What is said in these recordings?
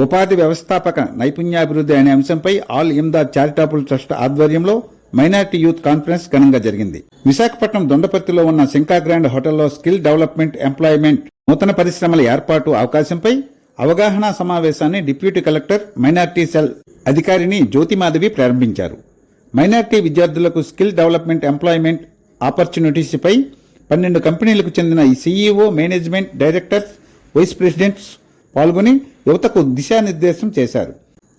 ఉపాధి వ్యవస్థాపక నైపుణ్యాభివృద్ధి అనే అంశంపై ఆల్ ఇమ్దాద్ చారిటబుల్ ట్రస్ట్ ఆధ్వర్యంలో మైనారిటీ యూత్ కాన్ఫరెన్స్ ఘనంగా జరిగింది. విశాఖపట్నం దొండపర్తిలో ఉన్న శంకా గ్రాండ్ హోటల్లో స్కిల్ డెవలప్మెంట్ ఎంప్లాయ్మెంట్ నూతన పరిశ్రమల ఏర్పాటు అవకాశంపై అవగాహన సమావేశాన్ని డిప్యూటీ కలెక్టర్ మైనారిటీ సెల్ అధికారిని జ్యోతిమాధవి ప్రారంభించారు. మైనారిటీ విద్యార్థులకు స్కిల్ డెవలప్మెంట్ ఎంప్లాయ్మెంట్ ఆపర్చునిటీస్పై 12 కంపెనీలకు చెందిన ఈ CEO, management, directors, vice presidents పాల్గొని యువతకు దిశానిర్దేశం చేశారు.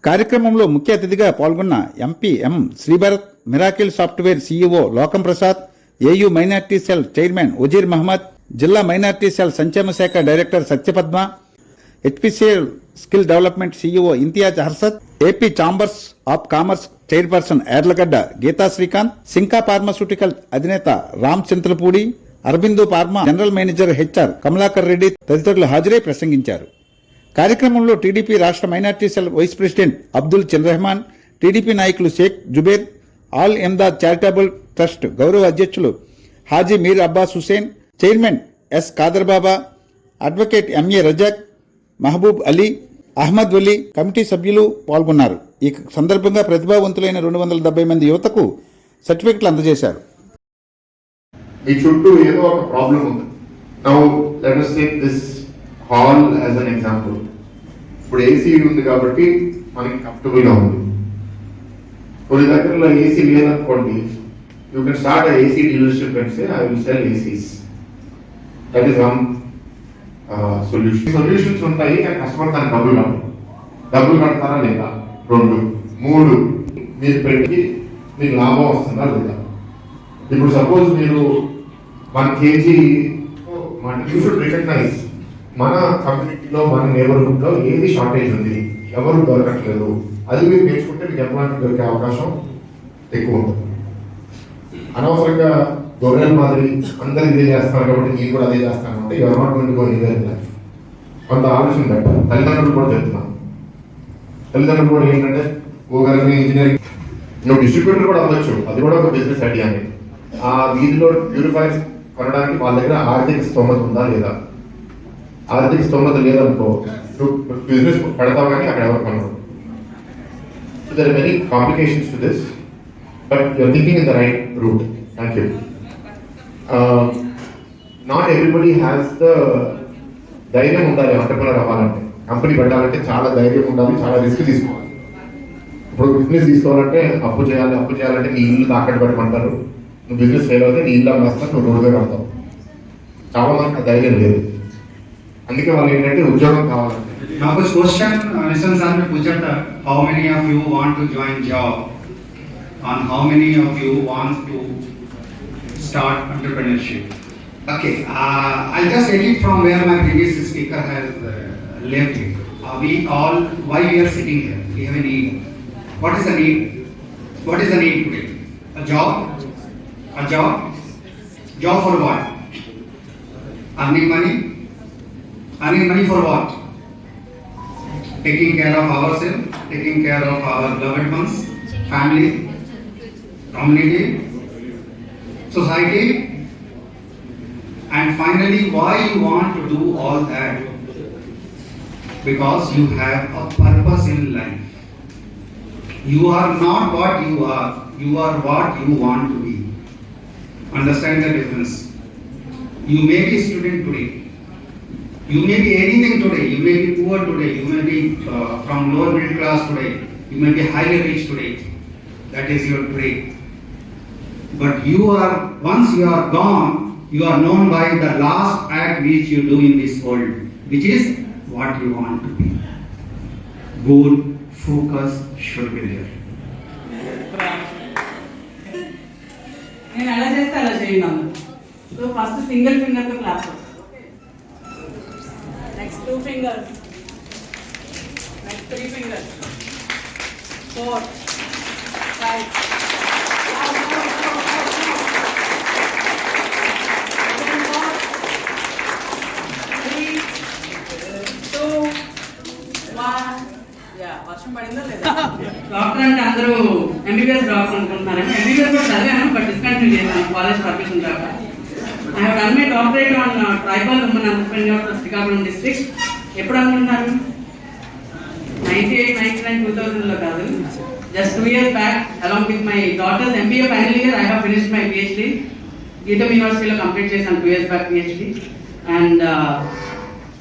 కార్యక్రమంలో ముఖ్య అతిథిగా పాల్గొన్న MP M Sribharat, miracle software CEO Lokam Prasad, AU minority cell chairman Wazir Mohammad, జిల్లా మైనారిటీ సెల్ సంక్షేమ శాఖ director Satyapadma, HPCL skill development CEO Imtiaz Harshad, AP chambers of commerce chairperson Yarlagadda Geetha Srikanth, Sinka pharmaceutical అధినేత Ram Chintalapudi, Aurobindo pharma general manager HR Kamalakar Reddy తదితరులు హాజరై ప్రసంగించారు. కార్యక్రమంలో టీడీపీ రాష్ట్ర minority cell vice president Abdul Chandrahaman, TDP నాయకులు షేక్ జుబేర్, ఆల్ ఇమ్దాద్ చారిటబుల్ ట్రస్ట్ గౌరవ అధ్యక్షులు Haji Mir Abbas Hussain, chairman S Khader Baba, advocate MA Razak, Mahboob Ali, Ahmed Wali committee సభ్యులు పాల్గొన్నారు. ఈ సందర్భంగా ప్రతిభావంతులైన 270 మంది యువతకు సర్టిఫికెట్లు అందజేశారు. మీ చుట్టూ ఏదో ఒక ప్రాబ్లం ఉంది. Now let us take this hall as an example. ఇప్పుడు ఏసీ ఉంది కాబట్టి మనకి కంఫర్టబుల్ గా ఉంది. కొన్ని దగ్గరలో ఏసీ లేదనుకోండి, you can start AC dealership and say I will sell ACs. That is one solutions ఉంటాయి, కానీ కస్టమర్ దానికి డబ్బులు కడతారా లేదా, 2, 3 మీరు పెట్టి మీకు లాభం వస్తుందా లేదా. ఇప్పుడు సపోజ్ మీరు 1 kg యూ షుడ్ రికగ్నైజ్ మన కమ్యూనిటీలో, మన నేబర్హుడ్ లో ఏది షార్టేజ్ ఉంది, ఎవరు దొరకట్లేదు, అది మీరు నేర్చుకుంటే మీకు ఎంప్లాయ్మెంట్ దొరికే అవకాశం ఎక్కువ ఉంటుంది. అనవసరంగా గొర్రెల మాదిరి అందరు ఇదే చేస్తారు కాబట్టి నేను కూడా అదే చేస్తాను అంటే ఎవరు not going to go anywhere in life. కొంత ఆలోచన పెట్టాలి. తల్లిదండ్రులు కూడా చెప్తున్నాను. తల్లిదండ్రులు కూడా ఏంటంటే ఓగలని ఇంజనీరింగ్ నువ్వు డిస్ట్రిబ్యూటర్ కూడా అవ్వచ్చు, అది కూడా ఒక బిజినెస్ ఐడియానే. ఆ వీధిలో ప్యూరిఫైర్స్ కొనడానికి వాళ్ళ దగ్గర ఆర్థిక స్తోమత ఉందా లేదా. ఆర్థిక స్తోమత లేదనుకో నువ్వు బిజినెస్ పెడతావు కానీ అక్కడ ఎవరు కొనరు. So there are many complications to this, but you're thinking in the right route. Thank you. Not everybody has the ధైర్యం ఉండాలి ఎంటర్‌ప్రెన్యూర్ అవ్వాలంటే. కంపెనీ పెట్టాలంటే చాలా ధైర్యం ఉండాలి, చాలా రిస్క్ తీసుకోవాలి. ఇప్పుడు బిజినెస్ తీసుకోవాలంటే అప్పు చేయాలంటే నీ ఇల్లు తాకట్టు పెట్టమంటారు. నువ్వు బిజినెస్ ఫెయిల్ అవుతే నీ ఇల్లు అమ్మేస్తావు, నువ్వు రోడ్డుగా కడతావు. చాలా మందికి ధైర్యం లేదు. అందుకే వాళ్ళు ఏంటంటే ఉద్యోగం కావాలంటే. Now this question, Mr. Sir ने पूछा था, how many of you want to join job, and how many of you want to start entrepreneurship? Okay, I'll just take it from where my previous speaker has left it. We all, why we are sitting here? We have a need. What is the need? What is the need today? A job? A job? Job for what? Earning money? Earning money for what? Taking care of ourselves, taking care of our loved ones, family, community, society, and finally, why you want to do all that? Because you have a purpose in life. You are not what you are what you want to be. Understand the difference. You may be student today. You may be anything today. You may be poor today. You may be from lower middle class today. You may be highly rich today. That is your today. But you are, once you are gone, you are known by the last act which you do in this world, which is what you want to be. Goal, focus should be there. నేను అలా చేస్తే అలా చేయను. So first single finger తో clap. Next 2 fingers, next 3 fingers, 4, 5. వర్షం పడిందో లేదా? Doctor అంటే అందరూ ఎంబీబీఎస్ డాక్టర్ అనుకుంటున్నారు. ఎంబీబీఎస్ కూడా చదివాను, బట్ డిస్కంటిన్యూ చేశాను కాలేజ్ పర్మిషన్ తర్వాత. I have done my doctorate on tribal women entrepreneurs of Srikakulam district. ఎప్పుడు అనుకుంటున్నారు? 98, 99, 2000 లో కాదు, just 2 years back, along with my daughter's MBA final year, I have finished my PhD. గీతం యూనివర్సిటీలో complete చేశాను 2 years back PhD. And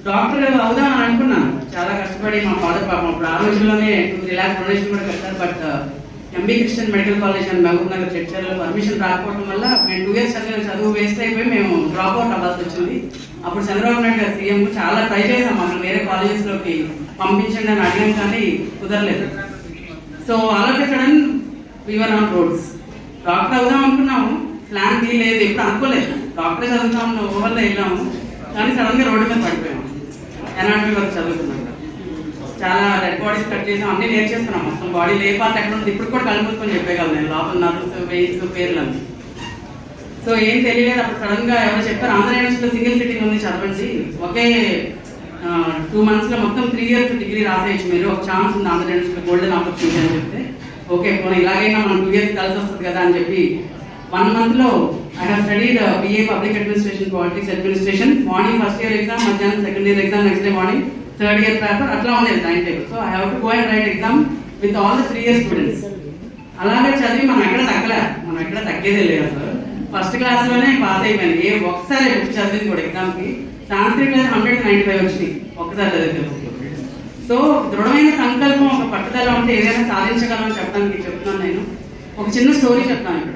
doctor అవుదాం అని అనుకున్నాను, చాలా కష్టపడి మా ఫాదర్ పాపం అప్పుడు ఆ రోజుల్లోనే 2 lakhs డొనేషన్ కూడా కట్టారు. But MB Christian medical college and Mahabubnagar చర్చలో పర్మిషన్ రాకపోవడం వల్ల మేము 2 years చదువు వేస్ట్ అయిపోయి మేము డ్రాప్ అవుట్ అవ్వాల్సి వచ్చింది. అప్పుడు చంద్రబాబు నాయుడు గారు సీఎం చాలా ట్రై చేసాం, అసలు వేరే కాలేజెస్లోకి పంపించండి అని అడిగాం కానీ కుదరలేదు. So all of a sudden we are on roads. Doctor అవుదాం అనుకున్నాము, ప్లాన్ బి లేదు, ఎప్పుడు అనుకోలేదు. డాక్టర్ చదువుతాము ఓవర్లో వెళ్ళాము, కానీ సడన్గా రోడ్డు మీద పడిపోయాము. ఎనాటమీ వరకు చదువుతున్నాం, చాలా డెడ్ బాడీస్ కట్ చేసాం, అన్ని నేర్చేస్తున్నాం. మొత్తం బాడీలో ఏ పార్ట్ ఎక్కడ ఉంటుంది ఇప్పుడు కూడా కళ్ళు మూసుకొని చెప్పేయగలను నేను, లోపల నర్వ్స్, వెయిన్స్, పేర్లన్నీ. సో ఏం తెలియలేదు. అప్పుడు సడన్ గా ఎవరో చెప్పారు ఆంధ్ర యూనివర్సిటీలో సింగిల్ సిట్టింగ్ ఉంది చదవండి, ఒకే 2 months లో మొత్తం 3 years డిగ్రీ రాసేయచ్చు మీరు, ఒక ఛాన్స్ ఉంది ఆంధ్ర యూనివర్సిటీలో, గోల్డెన్ ఆపర్చునిటీ అని చెప్తే ఓకే పోనీ ఇలాగైనా మనం 2 years కలిసి వస్తుంది కదా అని చెప్పి 1 month లో I have studied BA public administration, politics administration. Morning first year exam, మధ్యాహ్నం second year exam, next day morning third year paper, అట్లా ఉండేది time table. So I have to go and write exam with all the 3 year students. అలాగే చదివి మనం ఎక్కడ తగ్గేదే లేదు అసలు. ఫస్ట్ క్లాస్లోనే పాస్ అయిపోయాను, ఏ ఒక్కసారి బుక్ చదివింది కూడా ఎగ్జామ్కి. సాంస్క్రిట్ 195 వచ్చినాయి ఒక్కసారి చదివితే. సో దృఢమైన సంకల్పం, ఒక పట్టుదల ఉంటే ఏదైనా సాధించగలమని చెప్పడానికి చెప్తున్నాను నేను. ఒక చిన్న స్టోరీ చెప్తాను ఇక్కడ.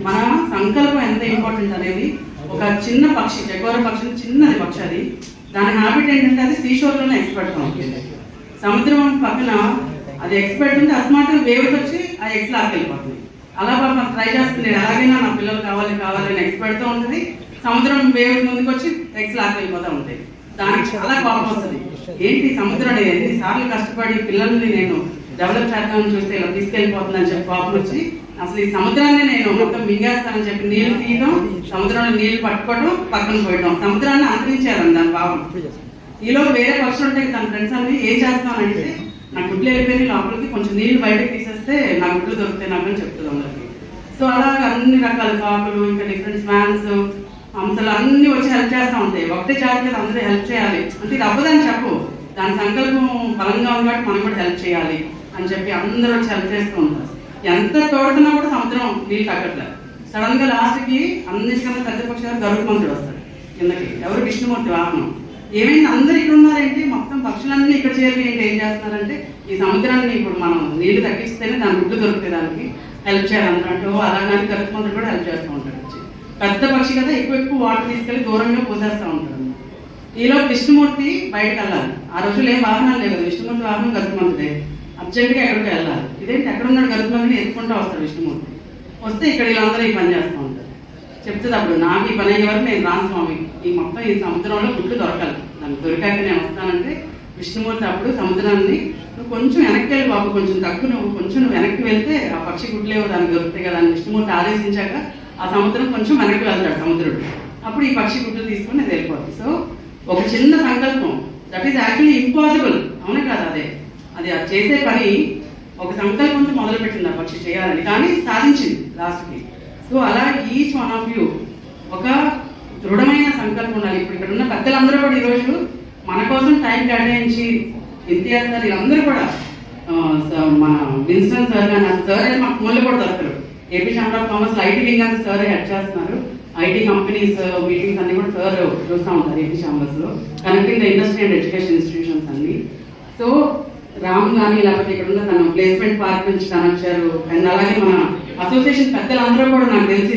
మన సంకల్పం ఎంత ఇంపార్టెంట్ అనేది, ఒక చిన్న పక్షి, చెకోర పక్షి, చిన్నది పక్షి, అది దాని హ్యాబిట్ ఏంటంటే అది సీషోర్లోనే ఎక్స్పర్ట్ ఉంటుంది. సముద్రం పక్కన అది ఎక్స్పర్ట్ ఉంటే అస్మాత్రం వేవ్స్ వచ్చి ఆ ఎగ్స్ లాక్కెళ్ళిపోతుంది. అలా పాపం ట్రై చేస్తుంది, ఎలాగైనా నా పిల్లలు కావాలి అని ఎక్స్పర్ట్తో ఉంటుంది. సముద్రం వేవ్స్ ముందుకు వచ్చి ఎగ్స్ లాక్కెళ్ళిపోతూ ఉంటాయి. దానికి చాలా కోపం వస్తుంది, ఏంటి సముద్రం ఎన్నిసార్లు కష్టపడి పిల్లల్ని నేను డెవలప్ చేద్దామని చూస్తే ఇలా తీసుకెళ్ళిపోతుందని చెప్పి కోపం వచ్చి అసలు ఈ సముద్రాన్ని నేను మొత్తం మింగేస్తానని చెప్పి నీళ్లు తీయడం, సముద్రంలో నీళ్లు పట్టుకోవడం, పక్కన పోయడం, సముద్రాన్ని అంతరించారని దాని భావం. ఈలో వేరే పక్షులు ఉంటాయి, తన ఫ్రెండ్స్ అన్ని ఏం చేస్తానంటే నా గుడ్లు వెళ్ళిపోయి లోపలికి కొంచెం నీళ్లు బయటకు తీసేస్తే నా గుడ్లు దొరుకుతాయి నాకు అని చెప్తుంది అందరికి. సో అలాగే అన్ని రకాల కాకులు, ఇంకా డిఫరెంట్ స్వాన్స్, హంసలు అన్ని వచ్చి హెల్ప్ చేస్తూ ఉంటాయి. ఒకటే చాలు కదా అందరూ హెల్ప్ చేయాలి అంటే ఇది అవ్వదని చెప్పు, దాని సంకల్పం బలంగా ఉంది కాబట్టి మనం కూడా హెల్ప్ చేయాలి అని చెప్పి అందరూ వచ్చి హెల్ప్ చేస్తూ ఉంటారు. ఎంత తోడుతున్నా కూడా సముద్రం నీళ్ళు తగ్గట్లేదు. సడన్ గా లాస్ట్కి అన్నిటికన్నా పెద్ద పక్షాలు గరుత్మంతుడు వస్తాడు కిందకి, ఎవరు విష్ణుమూర్తి వాహనం. ఏమైంది అందరు ఇక్కడ ఉన్నారేంటి, మొత్తం పక్షులన్నీ ఇక్కడ చేరి ఏం చేస్తున్నారంటే ఈ సముద్రాన్ని ఇప్పుడు మనం నీళ్లు తగ్గిస్తేనే దాని గుడ్డు దొరుకుతాయి, దానికి హెల్ప్ చేయాలన్నట్టు. అలాగే గరుత్మంతుడు కూడా హెల్ప్ చేస్తూ ఉంటాడు. పెద్ద పక్షి కదా, ఎక్కువ వాటర్ తీసుకెళ్లి దూరంగా పోసేస్తూ ఉంటాడు. ఈలో విష్ణుమూర్తి బయటకు వెళ్ళాలి. ఆ రోజులు ఏం వాహనాలు లేవు కదా, విష్ణుమూర్తి వాహనం గరుత్మంతుడే. అర్జెంట్గా ఎక్కడికి వెళ్ళాలి, ఇదేంటి ఎక్కడున్నాడు గరుత్మంతుని ఎత్తుకుంటూ వస్తాడు విష్ణుమూర్తి. వస్తే ఇక్కడ వీళ్ళందరూ ఈ పని చేస్తూ ఉంటారు. చెప్తుంది అప్పుడు నాకు ఈ పని అయ్యే వరకు నేను రాను స్వామి, ఈ మొత్తం ఈ సముద్రంలో గుడ్లు దొరకాలి, దానికి దొరికాక నేను వస్తానంటే విష్ణుమూర్తి అప్పుడు సముద్రాన్ని నువ్వు కొంచెం వెనక్కి వెళ్ళి బాబు, కొంచెం తక్కువ నువ్వు వెనక్కి వెళ్తే ఆ పక్షి గుడ్లేవో దానికి దొరుకుతాయి కదా అని విష్ణుమూర్తి ఆదేశించాక ఆ సముద్రం కొంచెం వెనక్కి వెళ్తాడు సముద్రుడు. అప్పుడు ఈ పక్షి గుడ్లు తీసుకుని నేను వెళ్ళిపోతుంది. సో ఒక చిన్న సంకల్పం, దట్ ఈస్ యాక్చువల్లీ ఇంపాసిబుల్, అవునే కదా, అది చేసే పని ఒక సంకల్పంతో మొదలుపెట్టింది ఆ పక్షి చేయాలని, కానీ సాధించింది లాస్ట్కి. సో అలా ఈచ్ వన్ ఆఫ్ యూ ఒక దృఢమైన సంకల్పం ఉండాలి. ఇప్పుడు ఇక్కడ ఉన్న పెద్దలందరూ కూడా ఈరోజు మన కోసం టైం కేటాయించి, ఇంతియాజ్ సార్ వీళ్ళందరూ కూడా, మన విన్స్టన్ సార్ కానీ సార్ అని మాకు ఫోన్లో కూడా దొరకరు. AP chamber of commerce IT wing అని సార్ హెడ్ చేస్తున్నారు. ఐటీ కంపెనీస్ మీటింగ్స్ అన్ని కూడా సార్ చూస్తూ ఉంటారు ఏపీ ఛాంబర్స్లో, connecting the industry and education institutions అన్ని. సో రామ్ కానీ లేకపోతే ఇక్కడ ఉన్న తన ప్లేస్మెంట్ పార్క్ నుంచి తను వచ్చారు. అండ్ అలాగే మన అసోసియేషన్ పెద్దలందరూ కూడా నాకు తెలిసి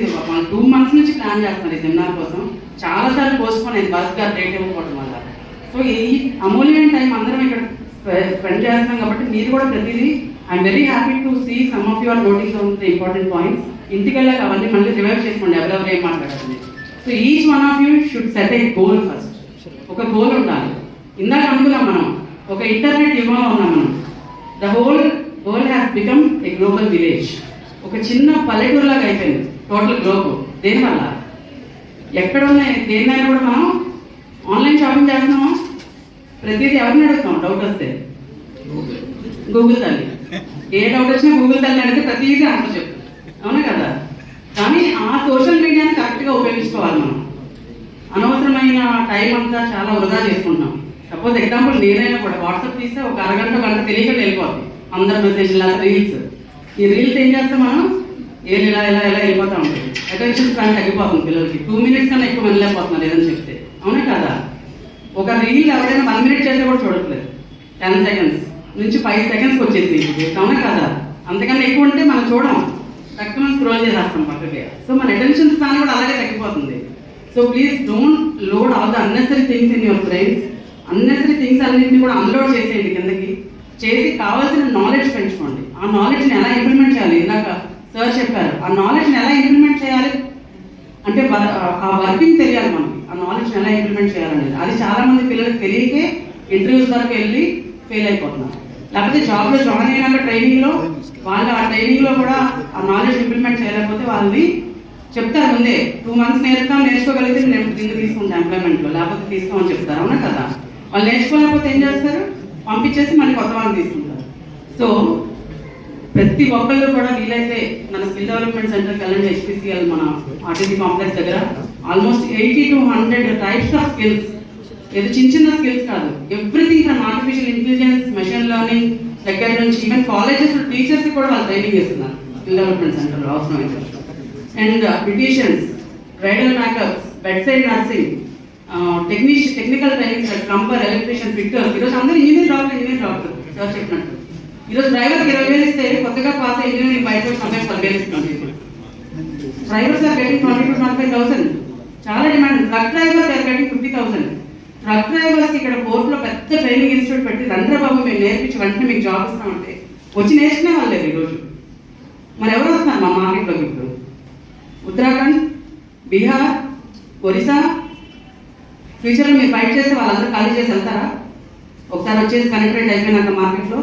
2 months నుంచి ప్లాన్ చేస్తున్నారు ఈ సెమినార్ కోసం. చాలాసార్లు పోస్ట్ పోన్ అయింది బస్ గారు డేట్ ఇవ్వకపోవడం వల్ల. సో ఈ అమూల్యమైన టైం అందరం ఇక్కడ స్పెండ్ చేస్తున్నాం కాబట్టి మీరు కూడా ప్రతిదీ I'm very happy to see some of your noting on the important points. ఇంటికి వెళ్ళాక అవన్నీ మళ్ళీ రివైవ్ చేసుకోండి ఎవరెవరు ఏం మాట్లాడాలి. So each one of you should set a goal first. ఒక గోల్ ఉండాలి. ఇందాక అనుకున్నాం మనం ఒక ఇంటర్నెట్ యుగంలో ఉన్నాం మనం. The whole world has become a global village. ఒక చిన్న పల్లెటూరులాగా అయిపోయింది టోటల్ గ్లోబ్. దేనివల్ల ఎక్కడున్న దేన్నైనా కూడా మనం ఆన్లైన్ షాపింగ్ చేస్తున్నాము. ప్రతిదీ ఎవరిని అడుగుతాం డౌట్ వస్తే? గూగుల్ తల్లి. ఏ డౌట్ వచ్చినా గూగుల్ తల్లి అడిగితే ప్రతిదీ ఆన్సర్ చెప్తాం, అవునా కదా? కానీ ఆ సోషల్ మీడియాని కరెక్ట్గా ఉపయోగించుకోవాలి మనం. అనవసరమైన టైం అంతా చాలా వృధా చేసుకుంటున్నాం. సపోజ్ ఎగ్జాంపుల్ నేనైనా కూడా వాట్సాప్ తీస్తే ఒక అరగంట గంట తెలియకుండా వెళ్ళిపోతుంది అందరి మెసేజ్లు లేదా రీల్స్. ఈ రీల్స్ ఏం చేస్తాం మనం, ఇలా ఇలా ఇలా వెళ్ళిపోతూ ఉంటుంది. అటెన్షన్ స్పాన్ తగ్గిపోతుంది పిల్లలకి. 2 minutes కన్నా ఎక్కువ వెళ్ళలేకపోతున్నారు ఏదని చెప్తే, అవునా కదా? ఒక రీల్ ఎవరైనా 1 minute చేస్తే కూడా చూడట్లేదు. 10 seconds నుంచి 5 seconds వచ్చేసి, అవునా కదా? అంతకన్నా ఎక్కువ ఉంటే మనం చూడం, తక్కువ మనం స్క్రోల్ చేసేస్తాం పక్కకి. సో మన అటెన్షన్ స్పాన్ కూడా అలాగే తగ్గిపోతుంది. So please don't load all the unnecessary things in your brains. Unnecessary things అన్నింటినీ కూడా అన్లోడ్ చేసేయండి కిందకి, చేసి కావాల్సిన నాలెడ్జ్ పెంచుకోండి. ఆ నాలెడ్జ్ని ఎలా ఇంప్లిమెంట్ చేయాలి, ఇందాక సార్ చెప్పారు, ఆ నాలెడ్జ్ని ఎలా ఇంప్లిమెంట్ చేయాలి అంటే ఆ వర్కింగ్ తెలియాలి మనకి. ఆ నాలెడ్జ్ని ఎలా ఇంప్లిమెంట్ చేయాలనేది అది చాలా మంది పిల్లలకు తెలియకే ఇంటర్వ్యూస్ వరకు వెళ్ళి ఫెయిల్ అయిపోతున్నారు. లేకపోతే జాబ్లో జాయిన్ అయినాక ట్రైనింగ్లో వాళ్ళు ఆ ట్రైనింగ్లో కూడా ఆ నాలెడ్జ్ ఇంప్లిమెంట్ చేయలేకపోతే వాళ్ళని చెప్తారు ముందే, 2 months నేర్చుకోగలిగితే నేను తీసుకుంటాను ఎంప్లాయ్మెంట్లో, లేకపోతే తీసుకోమని చెప్తారు, అవునా కదా? వాళ్ళు నేర్చుకోలేకపోతే ఏం చేస్తారు, పంపించేసి మళ్ళీ కొత్త వాళ్ళని తీసుకుంటారు. సో ప్రతి ఒక్కళ్ళు కూడా వీలైతే మన స్కిల్ డెవలప్మెంట్ సెంటర్కి వెళ్ళండి. HPCL మన ఆర్టీసీ కాంప్లెక్స్ దగ్గర almost 80 to 100 types of skills, ఏదో చిన్న చిన్న స్కిల్స్ కాదు, everything from artificial intelligence, machine learning దగ్గర నుంచి ఈవెన్ కాలేజెస్ టీచర్స్కి కూడా వాళ్ళు ట్రైనింగ్ చేస్తున్నారు స్కిల్ డెవలప్మెంట్ సెంటర్లో అవసరమైతే. And beauticians, bridal makeups, bed side nursing, technical training, plumber, electrician, fitter. ఈరోజు అందరూ ఇంజనీర్ డాక్టర్ సార్ చెప్పినట్టు. ఈరోజు డ్రైవర్కి 20,000 ఇస్తే కొత్తగా పాస్ అయ్యి ఇంజనీరింగ్ బయట సమయం 10,000 ఇస్తుంది. Drivers are getting 20,000 to 25,000. చాలా demand. Truck drivers are getting 50,000. Truck డ్రైవర్స్కి ఇక్కడ కోర్టులో పెద్ద ట్రైనింగ్ ఇన్స్టిట్యూట్ పెట్టి రండ్రా బాబు మేము నేర్పించి వెంటనే మీకు జాబ్ ఇస్తామంటే వచ్చి నేర్చుకునే వాళ్ళు లేదు ఈరోజు. మరి ఎవరు వస్తున్నారు మా మార్కెట్లోకి ఇప్పుడు? ఉత్తరాఖండ్, బీహార్, ఒరిస్సా. ఫ్యూచర్లో మీరు ఫైట్ చేస్తే వాళ్ళందరూ ఖాళీ చేసి వెళ్తారా? ఒకసారి వచ్చేసి కనెక్టెడ్ అయిపోయినాక మార్కెట్లో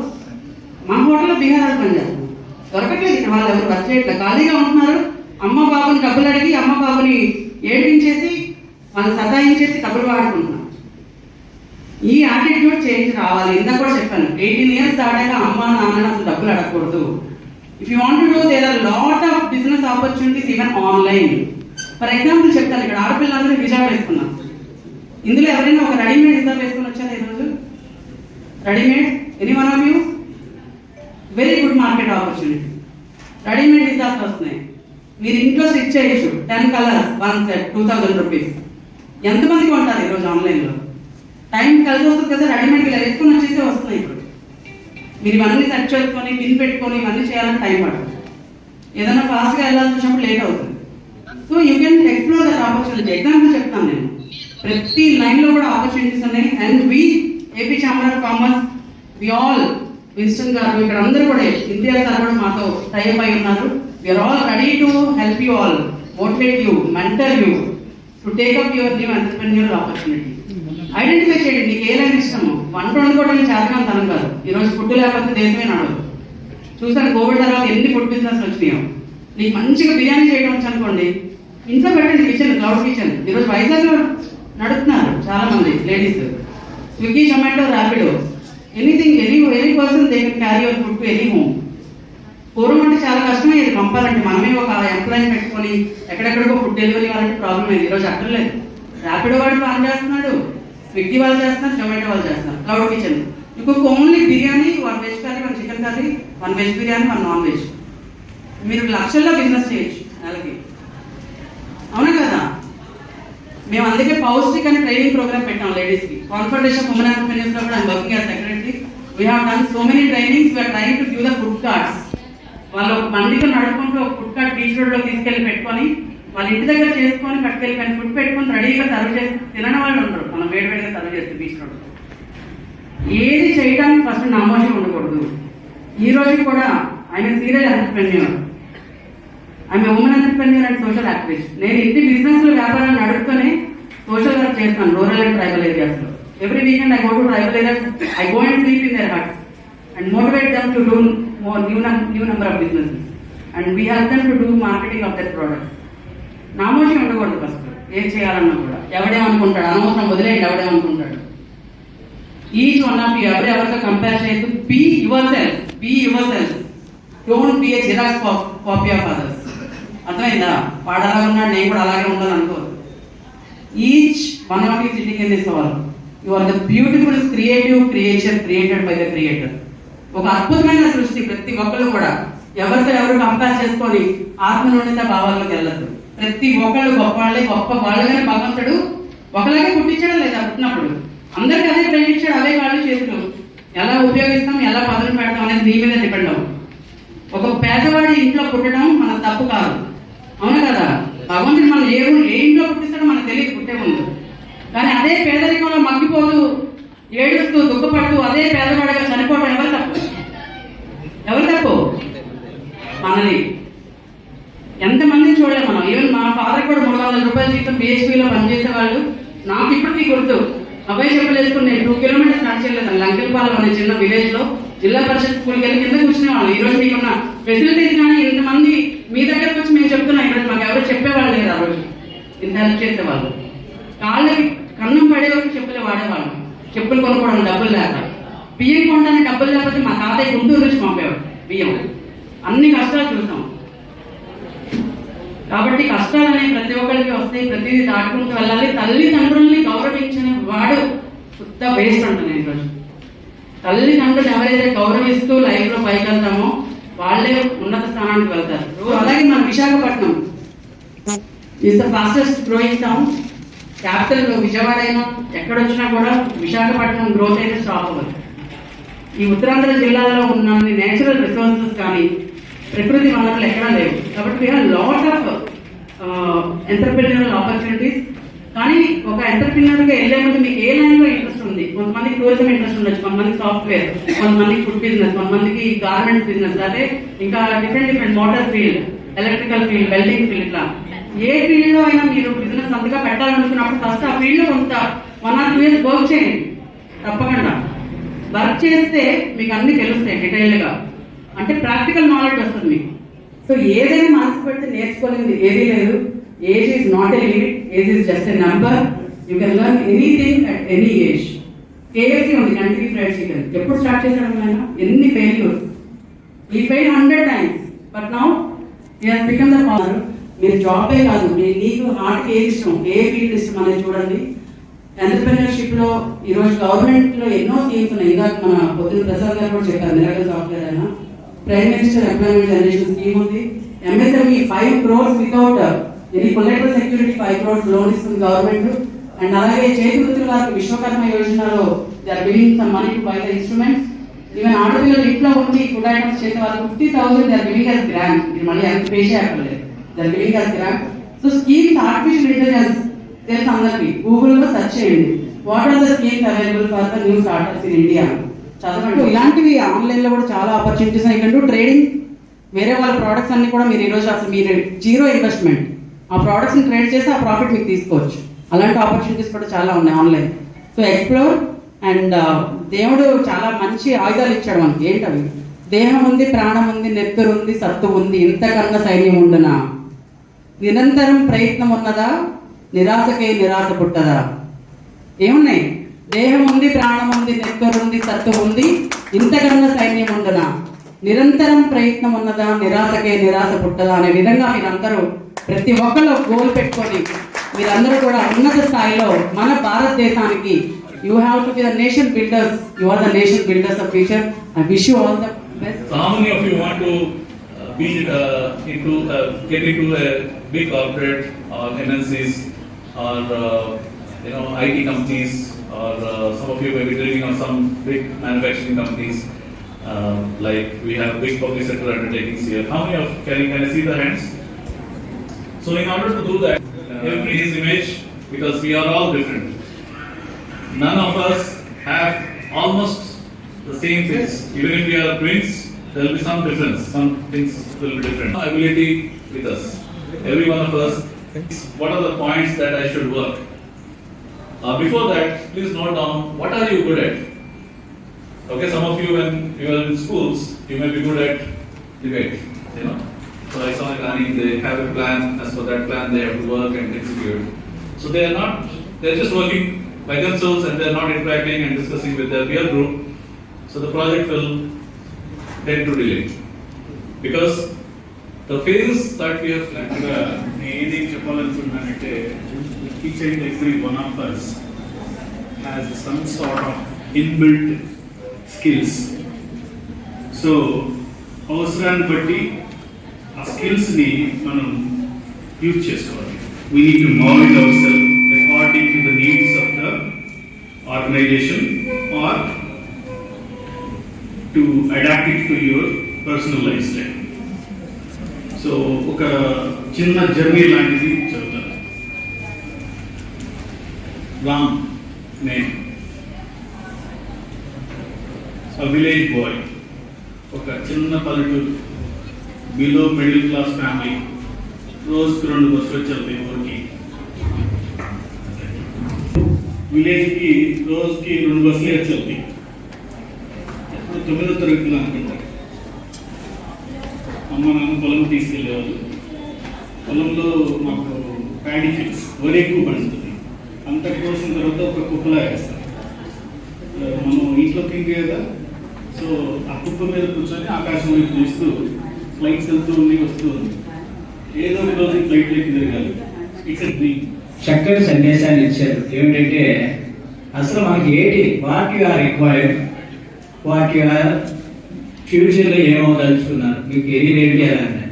మా హోటల్లో బీహార్ వాళ్ళు పనిచేస్తున్నారు, దొరకట్లేదు ఇక్కడ. వాళ్ళు ఎవరు వర్క్ చేయట్లేదు, ఖాళీగా ఉంటున్నారు. అమ్మ బాబుని డబ్బులు అడిగి అమ్మ బాబుని ఏడిపించేసి వాళ్ళు సతాయించేసి డబ్బులు వాడుకుంటున్నారు. ఈ యాటిట్యూడ్ చేంజ్ రావాలి. ఇందాక కూడా చెప్పాను, 18 years దాటాక అమ్మ నాన్న అసలు డబ్బులు అడగకూడదు. If you want to do, there are lot of business opportunities even online. For example చెప్తాను, ఇక్కడ ఆడపిల్లలందరూ హిజాబ్ వేసుకున్నారు. ఇందులో ఎవరైనా ఒక రెడీమేడ్ హిజాబ్ వేసుకుని వచ్చారా ఈరోజు? Readymade any one of you? Very good market opportunity. Readymade హిజాబ్స్ వస్తున్నాయి, మీరు ఇంట్లో స్టిచ్ చేయొచ్చు. 10 colors 1 set 2,000 rupees. ఎంతమందికి ఉంటారు ఈరోజు ఆన్లైన్లో? టైం కలిసి వస్తుంది కదా, రెడీమేడ్ ఇలా వేసుకొని వచ్చేసి వస్తున్నాయి. ఇప్పుడు మీరు ఇవన్నీ సెర్చ్ చేసుకొని పిన్ పెట్టుకొని ఇవన్నీ చేయాలని టైం పడుతుంది. ఏదైనా ఫాస్ట్గా వెళ్ళాల్సి వచ్చినప్పుడు లేట్ అవుతుంది. So you can explore that opportunity. Example చెప్తాను నేను, ప్రతి లైన్లో కూడా ఆపర్చునిటీస్ ఉన్నాయి. And we AP chamber of commerce, we all, Winston గారు, ఇక్కడ అందరూ కూడా, ఇండియా సార్ కూడా మాతో టైప్ అయి ఉన్నారు. We are all ready to help you all, motivate you, mentor you to take up your new entrepreneurial opportunity. Identify చేయండి మీకు ఏ లైన్ ఇష్టమో. వంట వండుకోవడం చేతకాని తనం కాదు. ఈరోజు ఫుడ్ లేకపోతే దేశమే నడవదు. చూసాను కోవిడ్ తర్వాత ఎన్ని ఫుడ్ బిజినెస్ వచ్చినాయో. నీకు మంచిగా బిర్యానీ చేయడం వచ్చి అనుకోండి, ఇంట్లో పెట్టండి కిచెన్, క్లౌడ్ కిచెన్. ఈరోజు వైజాగ్లో నడుపుతున్నారు చాలా మంది ladies. Swiggy, Zomato, Rapido, anything, any person they can carry your food to any home. పూర్వం అంటే చాలా కష్టమయ్యేది పంపాలంటే. మనమే ఒక ఎంప్లాయీని పెట్టుకొని ఎక్కడెక్కడికో ఫుడ్ డెలివరీ వాళ్ళకి ప్రాబ్లం అయింది. ఈరోజు అక్కర్లేదు. ర్యాపిడో వాడు పని చేస్తున్నాడు, స్విగ్గీ వాళ్ళు చేస్తున్నారు, జొమాటో వాళ్ళు చేస్తున్నారు. Cloud kitchen, you cook only biryani, 1 veg curry, 1 chicken curry, 1 veg biryani, 1 non veg. మీరు లక్షల్లో బిజినెస్ చేయొచ్చు నెలకి, అవునా కదా? మేము అందుకే పౌష్టిక్ అనే ట్రైనింగ్ ప్రోగ్రామ్ పెట్టాం లేడీస్కి. కాన్ఫెడరేషన్ ఆఫ్ ఉమెన్ ఎంటర్‌ప్రెన్యూర్స్లో కూడా I'm working as secretary. We have done so many trainings. We are trying to give the food cards. వాళ్ళు ఒక బండితో నడుపుకుంటూ ఒక ఫుడ్ కార్ట్ బీచ్ రోడ్లో తీసుకెళ్ళి పెట్టుకొని వాళ్ళ ఇంటి దగ్గర చేసుకొని పట్టుకెళ్ళి ఫుడ్ పెట్టుకొని రెడీగా సర్వ్ చేసి తినని వాళ్ళు ఉండరు. మనం వేడివేడిగా సర్వ్ చేస్తే బీచ్ రోడ్. ఏది చేయడానికి ఫస్ట్ నామోషం ఉండకూడదు. ఈ రోజు కూడా ఆయన సీరియల్ ఎంటర్‌ప్రెన్యూర్, ఆమె women entrepreneur and social activist. నేను ఇంటి బిజినెస్లో వ్యాపారాలు నడుపుతూనే సోషల్ వర్క్ చేస్తాను రూరల్ అండ్ ట్రైబల్ ఏరియాస్లో. Every weekend I go to tribal areas, I go and sleep in their huts and motivate them to do more new number of businesses, and we help them to do marketing of their products. నామోషి ఉండకూడదు. First ఏం చేయాలన్నా కూడా ఎవడేమనుకుంటాడు, అనవసరం వదిలేయండి, ఎవడేమనుకుంటాడు. Each one of you ఎవరెవరితో కంపేర్ చేయొద్దు. Be yourself, don't be a xerox copy of others. అర్థమైందా? వాడు అలాగే ఉన్నాడు, నేను కూడా అలాగే ఉండాలి అనుకోదు. Each one of you sitting in this hall, you are the beautiful creative creature created by the creator. ఒక అద్భుతమైన సృష్టి. ప్రతి ఒక్కరు కూడా ఎవరితో ఎవరు కంపేర్ చేసుకొని ఆత్మన్యూనత భావాల్లోకి వెళ్ళదు. ప్రతి ఒక్కళ్ళు గొప్ప వాళ్ళే, గొప్ప వాళ్ళగానే భగవంతుడు ఒకలాగే పుట్టించడం లేదా పుట్టినప్పుడు అందరికి అదే ప్రేమించాడు, అవే కాళ్ళు చేతులు. ఎలా ఉపయోగిస్తాం, ఎలా పదులు పెడతాం అనేది నీ మీద డిపెండ్ అవుతుంది. ఒక పేదవాడి ఇంట్లో పుట్టడం మన తప్పు కాదు, అవును కదా? భగవంతుడు మనం ఏ ఇంట్లో పుట్టిస్తాడో మనకు తెలియదు పుట్టే ముందు. కానీ అదే పేదరికంలో మగ్గిపోతూ ఏడుస్తూ దుఃఖపడుతూ అదే పేదవాడిగా చనిపోవడం ఎవరు తప్పు? ఎవరు తప్పు? మనది. ఎంతమందిని చూడలేము మనం. ఈవెన్ మా ఫాదర్ కూడా 300 రూపాయల జీతం BHPలో పనిచేసే వాళ్ళు. నాకు ఇప్పటికీ గుర్తు, అబ్బాయి చెప్పలేసుకుని నేను 2 కిలోమీటర్స్ నడిచేయలేదు. లంకెలపాలెం అనే చిన్న విలేజ్ లో జిల్లా పరిషత్ స్కూల్కి వెళ్ళి కింద కూర్చునేవాళ్ళు. ఈ రోజు మీకున్న ఫెసిలిటీస్ కానీ ఇంతమంది మీ దగ్గరకు వచ్చి మేము చెప్తున్నాం, ఈరోజు మాకు ఎవరు చెప్పేవాళ్ళు లేరు. ఆ రోజు ఇంత హెల్ప్ చేసేవాళ్ళు. కాళ్ళకి కన్నం పడే వరకు చెప్పులే వాడేవాళ్ళు. చెప్పులు కొనుక్కోవడం డబ్బులు లేక, బియ్యం కొనడానికి డబ్బులు లేకపోతే మా తాతయ్య గుంటూరు నుంచి పంపేవాడు బియ్యం. అన్ని కష్టాలు చూసాం. కాబట్టి కష్టాలు అనేవి ప్రతి ఒక్కరికి వస్తాయి, ప్రతిదీ దాటుకుంటూ వెళ్ళాలి. తల్లిదండ్రుల్ని గౌరవించిన వాడు శుద్ధ వేస్ట్ అంటాను నేను ఈరోజు. తల్లిదండ్రులు ఎవరైతే గౌరవిస్తూ లైఫ్ లో పైకి వెళ్తామో వాళ్ళే ఉన్నత స్థానానికి వెళ్తారు. అలాగే మన Visakhapatnam is the fastest growing town. Capital Vijayawada అయినా ఎక్కడొచ్చినా కూడా విశాఖపట్నం గ్రోత్ అయితే స్టాప్ అవ్వదు. ఈ ఉత్తరాంధ్ర జిల్లాలో ఉన్న నేచురల్ రిసోర్సెస్ కానీ ప్రకృతి వనరులు ఎక్కడా లేవు. కాబట్టి లాట్ ఆఫ్ ఎంటర్ప్రెన్యూరల్ ఆపర్చునిటీస్. కానీ ఒక ఎంటర్ప్రినర్గా వెళ్ళే ముందు మీకు ఏ లైన్లో ఇంట్రెస్ట్ ఉంది? కొంతమందికి టూరిజం ఇంట్రెస్ట్ ఉండొచ్చు, కొంతమందికి సాఫ్ట్వేర్, కొంతమందికి ఫుడ్ బిజినెస్, కొంతమందికి గార్మెంట్స్ బిజినెస్, అదే ఇంకా different motor field, electrical field, welding field. ఇట్లా ఏ ఫీల్డ్లో అయినా మీరు బిజినెస్ అంతగా పెట్టాలనుకున్నప్పుడు ఫస్ట్ ఆ ఫీల్డ్లో కొంత 1 or 2 years వర్క్ చేయండి. తప్పకుండా వర్క్ చేస్తే మీకు అన్ని తెలుస్తాయి డీటెయిల్గా. అంటే ప్రాక్టికల్ నాలెడ్జ్ వస్తుంది మీకు. సో ఏదైనా మనసు పెడితే నేర్చుకోలేదు ఏదీ లేదు. Age is not a limit, age is just a number. You can learn anything at any age. KFC ఉంది, కంట్రీ ఫ్రైడ్ చికెన్. ఎప్పుడు స్టార్ట్ చేశాడు ఆయన? ఎన్ని ఫెయిల్యూర్స్. ఈ fail 100 times, but now he has become the father. మీరు జాబే కాదు, నీకు హార్ట్కి ఏది ఇష్టం, ఏ ఫీల్డ్ ఇష్టం అనేది చూడండి. ఎంటర్ప్రెన్యూర్షిప్ లో ఈరోజు గవర్నమెంట్ లో ఎన్నో స్కీమ్స్ ఉన్నాయి. ఇందాక మన పొద్దున్న ప్రసాద్ గారు కూడా చెప్పారు, మిరకల్ సాఫ్ట్వేర్ అయినా, prime minister employment generation scheme ఉంది. MSME 5 crores without any collateral security 5 crores loan ఇస్తుంది గవర్నమెంట్. అండ్ అలాగే చేతి వృత్తుల వారికి విశ్వకర్మ యోజనలో they are giving some money to buy the instruments. Even ఆడపిల్లలు ఇంట్లో ఉండి ఫుడ్ ఐటమ్స్ చేసే వాళ్ళకి 50,000 they are giving as grant. మీరు మళ్ళీ ఎంత పే చేయక్కర్లేదు, they are giving as grant. So schemes artificial intelligence తెలుసు అందరికి. గూగుల్లో సెర్చ్ చేయండి, what are the schemes available for the new startups in India. చదవండి. ఇలాంటివి ఆన్లైన్ లో కూడా చాలా ఆపర్చునిటీస్ ఉన్నాయి. ఇక్కడ ట్రేడింగ్, వేరే వాళ్ళ ప్రోడక్ట్స్ అన్ని కూడా మీరు ఈరోజు అసలు మీరు 0 ఇన్వెస్ట్మెంట్ ఆ ప్రోడక్ట్స్ ని ట్రేడ్ చేసి ఆ ప్రాఫిట్ మీకు తీసుకోవచ్చు. అలాంటి ఆపర్చునిటీస్ కూడా చాలా ఉన్నాయి ఆన్లైన్. So explore. అండ్ దేవుడు చాలా మంచి ఆయుధాలు ఇచ్చాడు మనకి. ఏంటవి? దేహం ఉంది, ప్రాణం ఉంది, నెత్తరు ఉంది, సత్తు ఉంది, ఇంతకన్నా సైన్యం ఉండునా, నిరంతరం ప్రయత్నం ఉన్నదా, నిరాశకే నిరాశ పుట్టదా. ఏమున్నాయి? దేహం ఉంది, ప్రాణం ఉంది, నెత్తరు ఉంది, సత్తు ఉంది, ఇంతకన్నా సైన్యం ఉండునా, నిరంతరం ప్రయత్నం ఉన్నదా, నిరాశకే నిరాశ పుట్టదా అనే విధంగా మీరందరూ ప్రతి ఒక్కళ్ళు గోల్ పెట్టుకొని మీరందరూ కూడా ఉన్నత స్థాయిలో మన భారతదేశానికి you have to be the nation builders. You are the nation builders of future. I wish you all the best. So how many of you want to be get into a big corporate or MNCs or IT companies, or some of you may be dreaming of some big manufacturing companies, like we have big public sector undertakings here. How many of can I see the hands? So in order to do that, every is image, because we are all different. None of us have almost the same things. Even if we are twins, there will be some difference. Some things will be different. Ability with us. Every one of us. What are the points that I should work? Before that, please note down, what are you good at? Okay, some of you when you are in schools, you may be good at debate. So I saw they have a plan. As for that plan, they have to work and execute. So they are just working by themselves, and they are not interacting and discussing with their peer group. So the project will tend to delay, because the phase that we have planned. ఏది చెప్పాలనుకుంటున్నానంటే each and every one of us has some sort of inbuilt skills. So అవసరాన్ని బట్టి ఆ స్కిల్స్ని మనం use చేసుకోవాలి. We need to mold ourselves according to the needs of the organization or to adapt it to your personal lifestyle. So ఒక చిన్న journey లాంటిది చెబుతాను. రామ్ నేను విలేజ్ బాయ్, ఒక చిన్న పల్లెటూరు, బిలో మిడిల్ క్లాస్ ఫ్యామిలీ, రోజుకు 2 బస్సులు వచ్చేది ఊరికి. విలేజ్కి రోజుకి 2 బస్సులు వచ్చేది. 9వ తరగతిలో అనుకుంటారు. అమ్మ నాన్న పొలం తీసుకెళ్ళేవాళ్ళు. పొలంలో మాకు ప్యాడీ ఫీల్డ్స్, వరి ఎక్కువ పండుతుంది. అంత కోసిన తర్వాత ఒక కుప్పలా వేస్తాం. మనం ఇంట్లో కింగ్ కదా, సో ఆ కుప్ప మీద కూర్చొని ఆకాశం వైపు చూస్తూ ఫ్లైట్స్ వెళ్తూ ఉంది, వస్తూ ఉంది. ఏదో ఒక రోజు ఫ్లైట్ లెక్కి తిరగాలి. It's a dream. చక్కటి సందేశాన్ని ఇచ్చారు. ఏమిటంటే అసలు మనకి ఏంటి, what you are required, what you are ఫ్యూచర్లో ఏమవదలుచుకున్నారు, మీ కెరీర్ ఏంటి అని అన్నారు.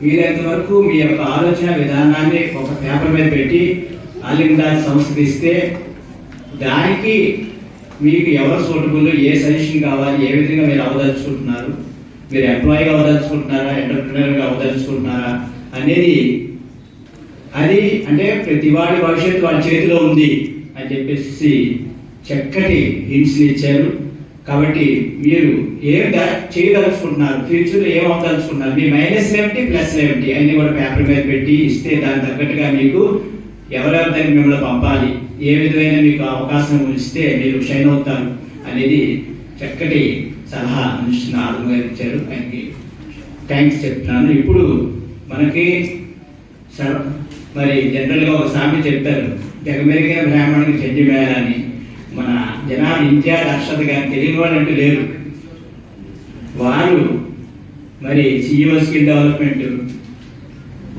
వీలైనంత వరకు మీ యొక్క ఆలోచన విధానాన్ని ఒక పేపర్ మీద పెట్టి ఆలిందాజ్ సంస్థకి ఇస్తే దానికి మీకు ఎవరు సూటబుల్, ఏ సజెషన్ కావాలి, ఏ విధంగా మీరు అవదలుచుకుంటున్నారు, మీరు ఎంప్లాయీగా అవదలుచుకుంటున్నారా, ఎంటర్ప్రినర్గా అవదలుచుకుంటున్నారా అనేది, అది అంటే ప్రతి వాడి భవిష్యత్తు వాళ్ళ చేతిలో ఉంది అని చెప్పేసి చక్కటి హింట్స్ని ఇచ్చారు. కాబట్టి మీరు ఏం చేయదలుచుకుంటున్నారు, ఫ్యూచర్లో ఏం అవదలుచుకుంటున్నారు, మీ మైనస్ ఏమిటి ప్లస్ ఏమిటి అన్ని కూడా పేపర్ మీద పెట్టి ఇస్తే దాని తగ్గట్టుగా మీకు ఎవరెవరి దగ్గర మిమ్మల్ని పంపాలి, ఏ విధమైన మీకు అవకాశం ఇస్తే మీరు షైన్ అవుతారు అనేది చక్కటి సలహా ఆనందంగా ఇచ్చారు. ఆయనకి థ్యాంక్స్ చెప్తున్నాను. ఇప్పుడు మనకి మరి జనరల్గా ఒక సామెత చెప్తారు, జగమెరిగిన బ్రాహ్మణుడికి చెడ్డి మేళ అని. మన జనాలు ఇంతియాజ్ అక్షత్ గారు తెలియని వాళ్ళు అంటూ లేరు. వారు మరి CEO స్కిల్ డెవలప్మెంట్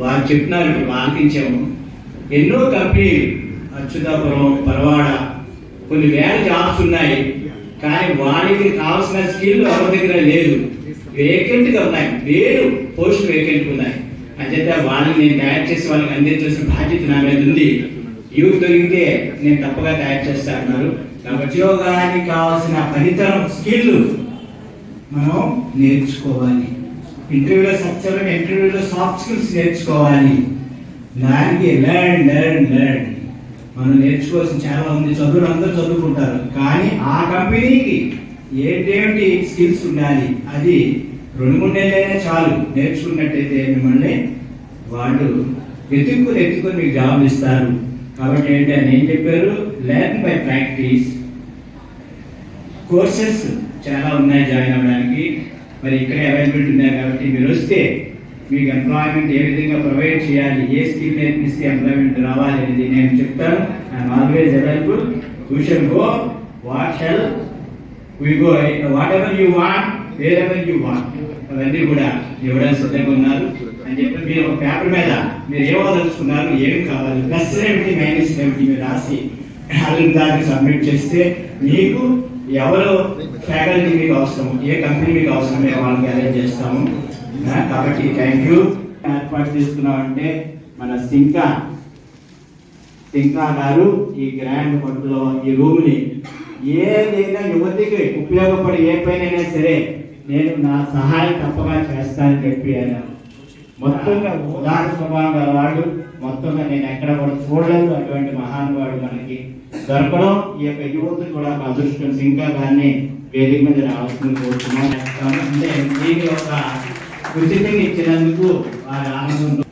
వారు చెప్తున్నారు, ఆలకించాము. ఎన్నో కంపెనీలు, అచ్యుతాపురం, పరవాడ, కొన్ని వేల జాబ్స్ ఉన్నాయి, కానీ వారికి కావాల్సిన స్కిల్ ఎవరి దగ్గర లేదు, వేకెంట్గా ఉన్నాయి, 1000 పోస్టులు వేకెంట్గా ఉన్నాయి. అంచేత వాళ్ళని నేను తయారు చేసి వాళ్ళకి అందించాల్సిన బాధ్యత నా మీద ఉంది. యూత్ దొరికితే నేను తప్పగా తయారు చేస్తా అన్నారు. ఉద్యోగానికి కావాల్సిన ఫలితం స్కిల్ మనం నేర్చుకోవాలి. ఇంటర్వ్యూలో సక్సెస్ఫుల్, ఇంటర్వ్యూలో సాఫ్ట్ స్కిల్స్ నేర్చుకోవాలి. దానికి లెర్న్ మనం నేర్చుకోవాల్సిన చాలా ఉంది. చదువులు అందరూ చదువుకుంటారు, కానీ ఆ కంపెనీకి ఏంటేమిటి స్కిల్స్ ఉండాలి, అది 2-3 నెలలైనా చాలు నేర్చుకున్నట్టయితే మిమ్మల్ని వాళ్ళు ఎత్తుక్కొని మీకు జాబ్ ఇస్తారు. కాబట్టి ఏంటంటే ఏం చెప్పారు, లెర్న్ బై ప్రాక్టీస్. కోర్సెస్ చాలా ఉన్నాయి జాయిన్ అవ్వడానికి, మరి ఇక్కడే అవైలబిలిటీ ఉన్నాయి. కాబట్టి మీరు వస్తే మీకు ఎంప్లాయ్మెంట్ ఏ విధంగా ప్రొవైడ్ చేయాలి, ఏ స్కిల్ నేర్పిస్తే ఎంప్లాయ్మెంట్ రావాలి అనేది నేను చెప్తాను. I'm always available. You shall go, what shall we go, whatever you want, wherever you want, అవన్నీ కూడా ఇవ్వడానికి సిద్ధంగా ఉన్నారు అని చెప్పి మీరు ఒక పేపర్ మీద మీరు ఏమదలుచుకున్నారు, ఏమి కావాలి, ప్లస్ ఏమిటి మైనస్ ఏమిటి మీరు రాసి దానికి సబ్మిట్ చేస్తే మీకు ఎవరు ఫ్యాకల్టీ మీకు అవసరం, ఏ కంపెనీ మీకు అవసరం, మేము వాళ్ళకి అరేంజ్ చేస్తాము. కాబట్టి థ్యాంక్ యూ. ఏర్పాటు చేసుకున్నామంటే మన సింకా గారు ఈ గ్రాండ్ హోటల్లో ఈ రూమ్ని ఏదైనా యువతికి ఉపయోగపడే ఏ పైన సరే నేను నా సహాయం తప్పగా చేస్తానని చెప్పి ఆయన మొత్తంగా ఉదాహరణ స్వభావం గలవాడు. మొత్తంగా నేను ఎక్కడ కూడా చూడలేదు అటువంటి మహానుభావుడు మనకి దొరకడం. ఈ యొక్క యువతకు కూడా ఒక అదృష్టం. సింకా గారిని వేదిక మీద రావాల్సింది కోరుతున్నాను. అంటే దీని యొక్క ఉచితంగా ఇచ్చినందుకు వారి ఆనందం.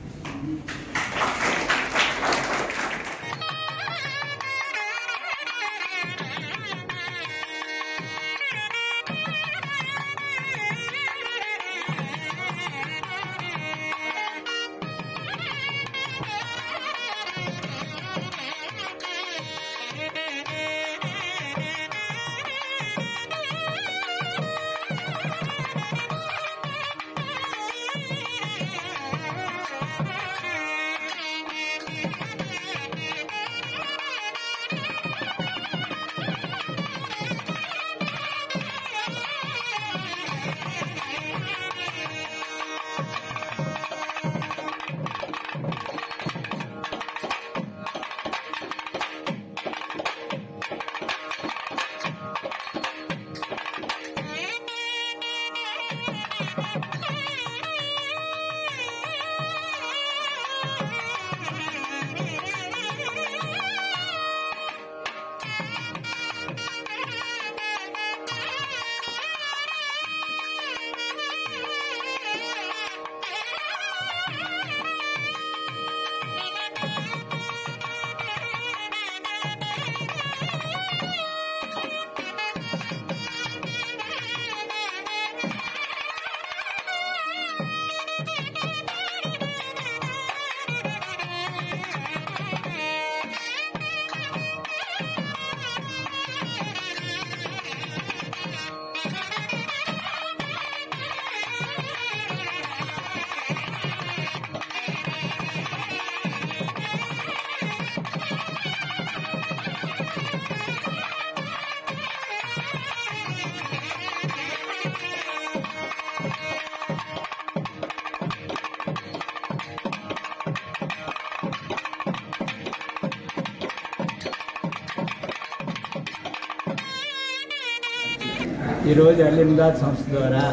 ఈరోజు అల్ ఇమ్దాద్ సంస్థ ద్వారా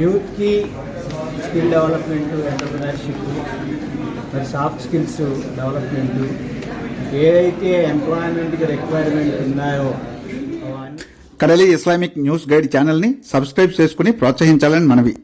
యూత్కి స్కిల్ డెవలప్మెంట్, ఎంటర్ప్రినర్షిప్, మరి సాఫ్ట్ స్కిల్స్ డెవలప్మెంట్, ఏదైతే ఎంప్లాయ్మెంట్కి రిక్వైర్మెంట్ ఉన్నాయో అవన్నీ కడలి ఇస్లామిక్ న్యూస్ గైడ్ ఛానల్ని సబ్స్క్రైబ్ చేసుకుని ప్రోత్సహించాలని మనవి.